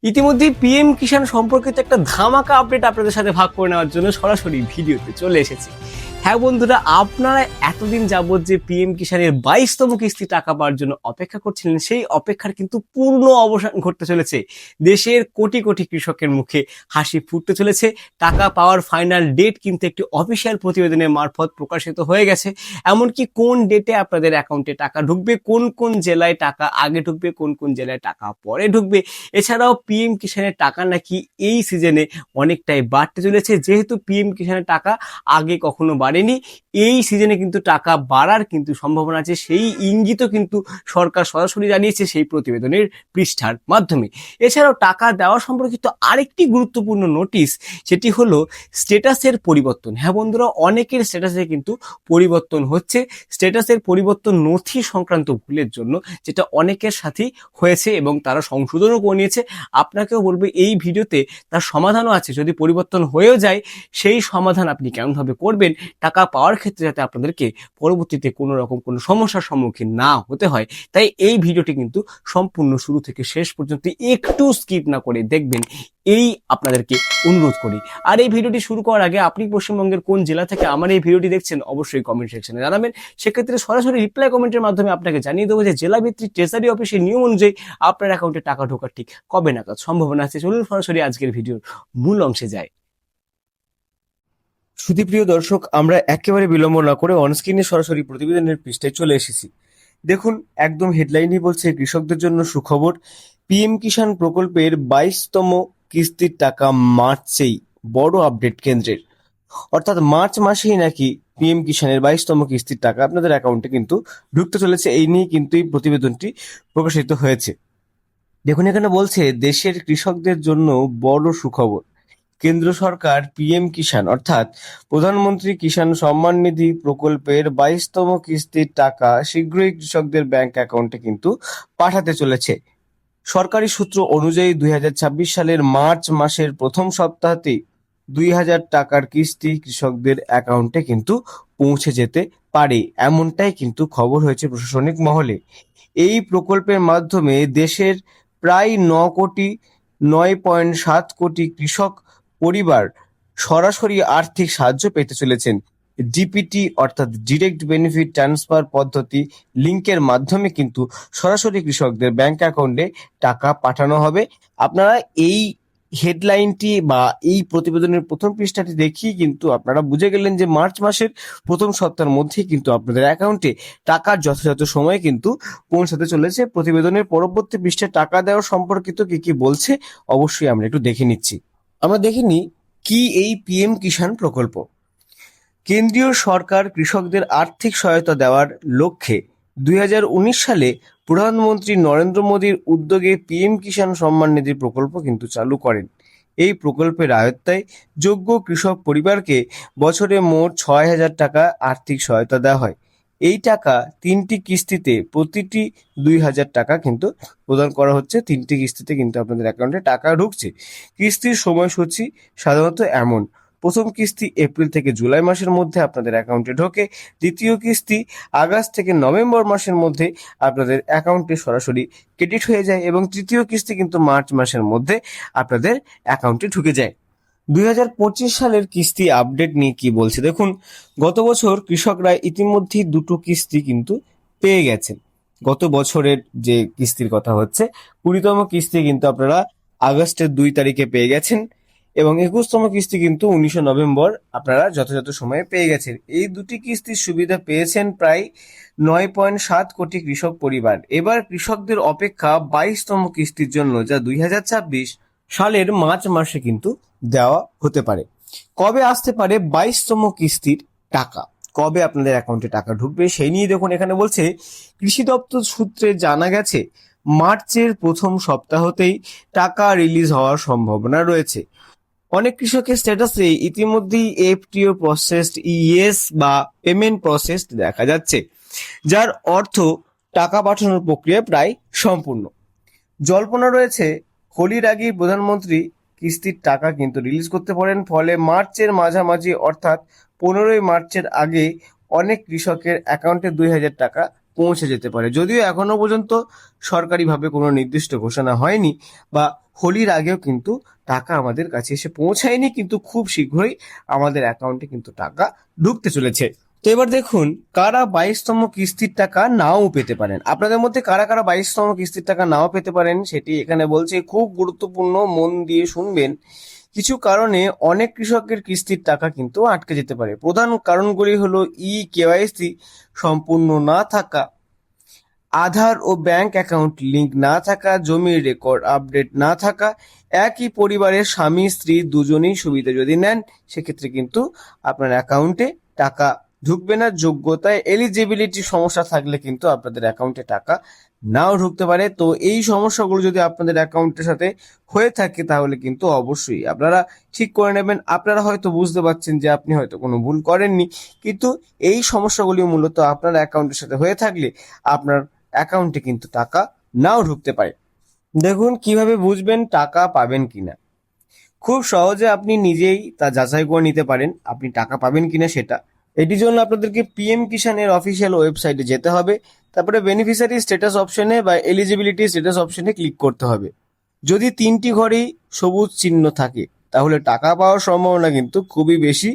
ইতিমধ্যে পিএম কিষাণ সম্পর্কিত একটা ধামাকা আপডেট আপনাদের সাথে ভাগ করে নেওয়ার জন্য সরাসরি ভিডিওতে চলে এসেছি। হ্যাঁ বন্ধুরা, আপনারা এতদিন যাবত যে পিএম কিষাণের 22তম কিস্তি টাকা পাওয়ার জন্য অপেক্ষা করছিলেন, সেই অপেক্ষার কিন্তু পূর্ণ অবসান ঘটতে চলেছে। দেশের কোটি কোটি কৃষকের মুখে হাসি ফুটতে চলেছে। টাকা পাওয়ার ফাইনাল ডেট কিন্তু একটি অফিসিয়াল প্রতিবেদনের মারফত প্রকাশিত হয়ে গেছে। এমনকি কোন ডেটে আপনাদের অ্যাকাউন্টে টাকা ঢুকবে, কোন কোন জেলায় টাকা আগে ঢুকবে, কোন কোন জেলায় টাকা পরে ঢুকবে। এছাড়াও পিএম কিষাণের টাকা নাকি এই সিজনে অনেকটাই বাড়তে চলেছে। যেহেতু পিএম কিষাণের টাকা আগে কখনো বাড়েনি, এই সিজনে কিন্তু টাকা বাড়ার কিন্তু সম্ভাবনা আছে। সেই ইঙ্গিতও কিন্তু সরকার সরাসরি জানিয়েছে সেই প্রতিবেদনের পৃষ্ঠার মাধ্যমে। এছাড়াও টাকা দেওয়া সম্পর্কিত আরেকটি গুরুত্বপূর্ণ নোটিশ, সেটি হলো স্ট্যাটাসের পরিবর্তন। হ্যাঁ বন্ধুরা, অনেকের স্ট্যাটাসে কিন্তু পরিবর্তন হচ্ছে। স্ট্যাটাসের পরিবর্তন নথি সংক্রান্ত ভুলের জন্য, যেটা অনেকের সাথেই হয়েছে এবং তারা সংশোধনও করে নিয়েছে। আপনাকেও বলবো এই ভিডিওতে তার সমাধানও আছে। যদি পরিবর্তন হয়েও যায়, সেই সমাধান আপনি কেমনভাবে করবেন টাকা পাওয়ার ক্ষেত্রে, যাতে আপনাদেরকে পরবর্তীতে কোনো রকম কোনো সমস্যার সম্মুখীন না হতে হয়। তাই এই ভিডিওটি কিন্তু সম্পূর্ণ শুরু থেকে শেষ পর্যন্ত একটু স্কিপ না করে দেখবেন, এই আপনাদেরকে অনুরোধ করি। আর এই ভিডিওটি শুরু করার আগে আপনি পশ্চিমবঙ্গের কোন জেলা থেকে আমার এই ভিডিওটি দেখছেন অবশ্যই কমেন্ট সেকশনে জানাবেন। সেক্ষেত্রে সরাসরি রিপ্লাই কমেন্টের মাধ্যমে আপনাকে জানিয়ে দেবো যে জেলা ভিত্তিক ট্রেজারি অফিসের নিয়ম অনুযায়ী আপনার অ্যাকাউন্টে টাকা ঢোকার ঠিক কবে নাগাদ সম্ভাবনা আছে। চলুন সরাসরি আজকের ভিডিওর মূল অংশে যায়। সুধীপ্রিয় দর্শক, আমরা একেবারে বিলম্ব না করে অনস্ক্রিনে সরাসরি প্রতিবেদনের পৃষ্ঠায় চলে এসেছি। দেখুন, একদম হেডলাইনই বলছে কৃষকদের জন্য সুখবর। পিএম কিষাণ প্রকল্পের 22তম কিস্তির টাকা মার্চেই, বড় আপডেট কেন্দ্রের। অর্থাৎ মার্চ মাসেই নাকি পিএম কিষাণের 22তম কিস্তির টাকা আপনাদের অ্যাকাউন্টে কিন্তু ঢুকতে চলেছে। এই নিয়ে কিন্তু এই প্রতিবেদনটি প্রকাশিত হয়েছে। দেখুন, এখানে বলছে দেশের কৃষকদের জন্য বড় সুখবর। কেন্দ্র সরকার পিএম কিষাণ অর্থাৎ প্রধানমন্ত্রী কিষাণ সম্মান নিধি প্রকল্পের 22তম কিস্তির টাকা শীঘ্রই কৃষকদের ব্যাংক অ্যাকাউন্টে কিন্তু পাঠাতে চলেছে। সরকারি সূত্র অনুযায়ী 2026 সালের মার্চ মাসের প্রথম সপ্তাহতেই 2000 টাকার কিস্তি কৃষকদের অ্যাকাউন্টে কিন্তু পৌঁছে যেতে পারে, এমনটাই কিন্তু খবর হয়েছে প্রশাসনিক মহলে। এই প্রকল্পের মাধ্যমে দেশের প্রায় 9.7 কোটি কৃষক পরিবার সরাসরি আর্থিক সাহায্য পেতে চলেছেন। ডিপিটি অর্থাৎ ডিরেক্ট বেনিফিট ট্রান্সফার পদ্ধতি লিঙ্কের মাধ্যমে কিন্তু সরাসরি কৃষকদের ব্যাংক অ্যাকাউন্টে টাকা পাঠানো হবে। আপনারা এই হেডলাইনটি বা এই প্রতিবেদনের প্রথম পৃষ্ঠাটি দেখিয়ে কিন্তু আপনারা বুঝে গেলেন যে মার্চ মাসের প্রথম সপ্তাহের মধ্যেই কিন্তু আপনাদের অ্যাকাউন্টে টাকার যথাযথ সময় কিন্তু পৌঁছাতে চলেছে। প্রতিবেদনের পরবর্তী পৃষ্ঠায় টাকা দেওয়া সম্পর্কিত কি কি বলছে অবশ্যই আমরা একটু দেখে নিচ্ছি। আমরা দেখিনি কি এই পিএম কিষাণ প্রকল্প। কেন্দ্রীয় সরকার কৃষকদের আর্থিক সহায়তা দেওয়ার লক্ষ্যে 2019 সালে প্রধানমন্ত্রী নরেন্দ্র মোদীর উদ্যোগে পিএম কিষাণ সম্মান নিধি প্রকল্প কিন্তু চালু করেন। এই প্রকল্পের আওতায় যোগ্য কৃষক পরিবারকে বছরে মোট 6,000 টাকা আর্থিক সহায়তা দেওয়া হয়। এই টাকা 3টি কিস্তিতে প্রতিটি 2,000 টাকা কিন্তু প্রদান করা হচ্ছে। 3টি কিস্তিতে কিন্তু আপনাদের অ্যাকাউন্টে টাকা ঢুকছে। কিস্তির সময়সূচি সাধারণত এমন: প্রথম কিস্তি এপ্রিল থেকে জুলাই মাসের মধ্যে আপনাদের অ্যাকাউন্টে ঢোকে। দ্বিতীয় কিস্তি আগস্ট থেকে নভেম্বর মাসের মধ্যে আপনাদের অ্যাকাউন্টে সরাসরি ক্রেডিট হয়ে যায় এবং তৃতীয় কিস্তি কিন্তু মার্চ মাসের মধ্যে আপনাদের অ্যাকাউন্টে ঢুকে যায়। 2025 সালের কিস্তি আপডেট নিয়ে কি বলছে দেখুন। গত বছর কৃষকরা ইতিমধ্যেই 2টো কিস্তি কিন্তু পেয়ে গেছেন। গত বছরের যে কিস্তির কথা হচ্ছে, 20তম কিস্তি কিন্তু আপনারা আগস্টের 2 তারিখে পেয়ে গেছেন এবং 21তম কিস্তি কিন্তু 19শে নভেম্বর আপনারা যথাযথ সময়ে পেয়ে গেছেন। এই দুটি কিস্তির সুবিধা পেয়েছেন প্রায় 9.7 কোটি কৃষক পরিবার। এবার কৃষকদের অপেক্ষা 22তম কিস্তির জন্য, যা 2026 সালের মার্চ মাসে কিন্তু দেওয়া হতে পারে। কবে আসতে পারে 22তম কিস্তির টাকা, কবে আপনাদের অ্যাকাউন্টে টাকা ঢুকবে সেই নিয়ে দেখুন এখানে বলছে, কৃষি দপ্তর সূত্রে জানা গেছে মার্চের প্রথম সপ্তাহতেই টাকা রিলিজ হওয়ার সম্ভাবনা রয়েছে। অনেক কৃষকের স্ট্যাটাসে ইতিমধ্যেই এফটিও প্রসেসড ইএস বা পেমেন্ট প্রসেসড দেখা যাচ্ছে, যার অর্থ টাকা পাঠানোর প্রক্রিয়া প্রায় সম্পূর্ণ। জল্পনা রয়েছে হোলির আগেই প্রধানমন্ত্রী কিস্তির টাকা কিন্তু রিলিজ করতে পারেন। ফলে মার্চের মাঝামাঝি অর্থাৎ 15ই মার্চের আগে অনেক কৃষকের অ্যাকাউন্টে 2,000 টাকা পৌঁছে যেতে পারে। যদিও এখনো পর্যন্ত সরকারিভাবে কোনো নির্দিষ্ট ঘোষণা হয়নি বা হোলির আগেও কিন্তু টাকা আমাদের কাছে এসে পৌঁছায়নি, কিন্তু খুব শীঘ্রই আমাদের অ্যাকাউন্টে কিন্তু টাকা ঢুকতে চলেছে। তো এবার দেখুন কারা 22তম কিস্তির টাকা নাও পেতে পারেন। আপনাদের মধ্যে কারা কারা 22তম কিস্তির টাকা নাও পেতে পারেন সেটি এখানে বলছে, খুব গুরুত্বপূর্ণ, মন দিয়ে শুনবেন। কিছু কারণে অনেক কৃষকের কিস্তির টাকা কিন্তু আটকে যেতে পারে। প্রধান কারণগুলি হলো কেওয়াইসি সম্পূর্ণ না থাকা, আধার ও ব্যাংক অ্যাকাউন্ট লিংক না থাকা, জমির রেকর্ড আপডেট না থাকা, একই পরিবারের স্বামী স্ত্রী দুজনেই সুবিধা যদি নেন সেক্ষেত্রে কিন্তু আপনার অ্যাকাউন্টে টাকা ঢুকবে না। যোগ্যতায় এলিজিবিলিটি সমস্যা থাকলে কিন্তু আপনাদের অ্যাকাউন্টে টাকা নাও ঢুকতে পারে। তো এই সমস্যাগুলো যদি আপনাদের অ্যাকাউন্টের সাথে হয়ে থাকে তাহলে কিন্তু অবশ্যই আপনারা ঠিক করে নেবেন। আপনারা হয়তো বুঝতে পারছেন যে আপনি হয়তো কোনো ভুল করেননি, কিন্তু এই সমস্যাগুলি মূলত আপনার অ্যাকাউন্টের সাথে হয়ে থাকলে আপনার অ্যাকাউন্টে কিন্তু টাকা নাও ঢুকতে পারে। দেখুন কিভাবে বুঝবেন টাকা পাবেন কিনা। খুব সহজে আপনি নিজেই তা যাচাই করে নিতে পারেন আপনি টাকা পাবেন কিনা সেটা। এটির জন্য আপনাদেরকে পিএম কিষানের অফিসিয়াল ওয়েবসাইটে যেতে হবে, তারপরে বেনিফিশিয়ারি স্ট্যাটাস অপশনে বা এলিজিবিলিটি স্ট্যাটাস অপশনে ক্লিক করতে হবে। যদি 3টি ঘরেই সবুজ চিহ্ন থাকে তাহলে টাকা পাওয়ার সম্ভাবনা কিন্তু খুবই বেশি।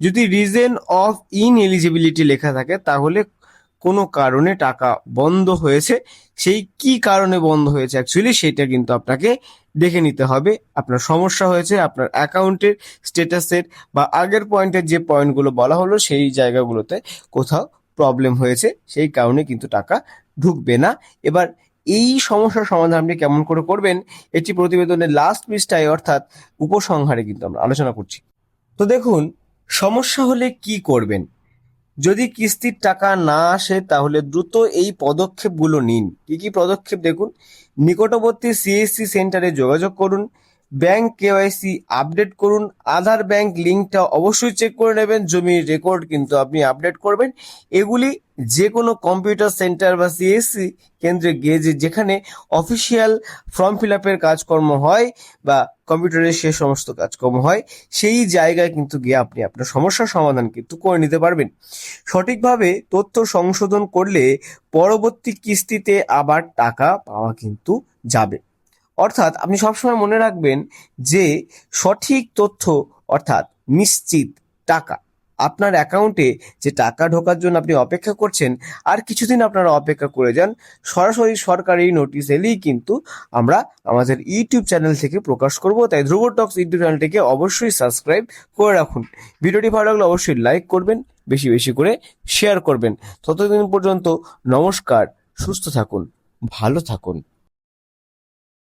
যদি রিজন অফ ইনএলিজিবিলিটি লেখা থাকে তাহলে কোনো কারণে টাকা বন্ধ হয়েছে। সেই কি কারণে বন্ধ হয়েছে অ্যাকচুয়ালি সেটা কিন্তু আপনাকে দেখে নিতে হবে। আপনার সমস্যা হয়েছে আপনার অ্যাকাউন্টের স্ট্যাটাসের বা আগের পয়েন্টের যে পয়েন্টগুলো বলা হলো সেই জায়গাগুলোতে কোথাও প্রবলেম হয়েছে, সেই কারণে কিন্তু টাকা ঢুকবে না। এবার এই সমস্যার সমাধান আপনি কেমন করে করবেন এটি প্রতিবেদনের লাস্ট পৃষ্ঠায় অর্থাৎ উপসংহারে কিন্তু আমরা আলোচনা করছি। তো দেখুন সমস্যা হলে কি করবেন। যদি কিস্তির টাকা না আসে তাহলে দ্রুত এই পদক্ষেপগুলো নিন। কি কি পদক্ষেপ দেখুন, নিকটবর্তী সিএসসি সেন্টারে যোগাযোগ করুন, ব্যাংক কেওয়াইসি আপডেট করুন, আধার ব্যাংক লিঙ্কটা অবশ্যই চেক করে নেবেন, জমির রেকর্ড কিন্তু আপনি আপডেট করবেন। এগুলি যে কোনো কম্পিউটার সেন্টার বা সিএসসি কেন্দ্রে গিয়ে যেখানে অফিসিয়াল ফর্ম ফিল আপের কাজকর্ম হয় বা কম্পিউটারের সে সমস্ত কাজকর্ম হয় সেই জায়গায় কিন্তু গিয়ে আপনি আপনার সমস্যার সমাধান কিন্তু করে নিতে পারবেন। সঠিকভাবে তথ্য সংশোধন করলে পরবর্তী কিস্তিতে আবার টাকা পাওয়া কিন্তু যাবে। অর্থাৎ আপনি সবসময় মনে রাখবেন যে সঠিক তথ্য অর্থাৎ নিশ্চিত টাকা আপনার অ্যাকাউন্টে যে টাকা ঢোকার জন্য আপনি অপেক্ষা করছেন, আর কিছুদিন আপনারা অপেক্ষা করে যান। সরাসরি সরকারি নোটিশ এলেই কিন্তু আমরা আমাদের ইউটিউব চ্যানেল থেকে প্রকাশ করব। তাই ধ্রুব টক্স ইউটিউব চ্যানেলটিকে অবশ্যই সাবস্ক্রাইব করে রাখুন। ভিডিওটি ভালো লাগলে অবশ্যই লাইক করবেন, বেশি বেশি করে শেয়ার করবেন। ততদিন পর্যন্ত নমস্কার, সুস্থ থাকুন, ভালো থাকুন।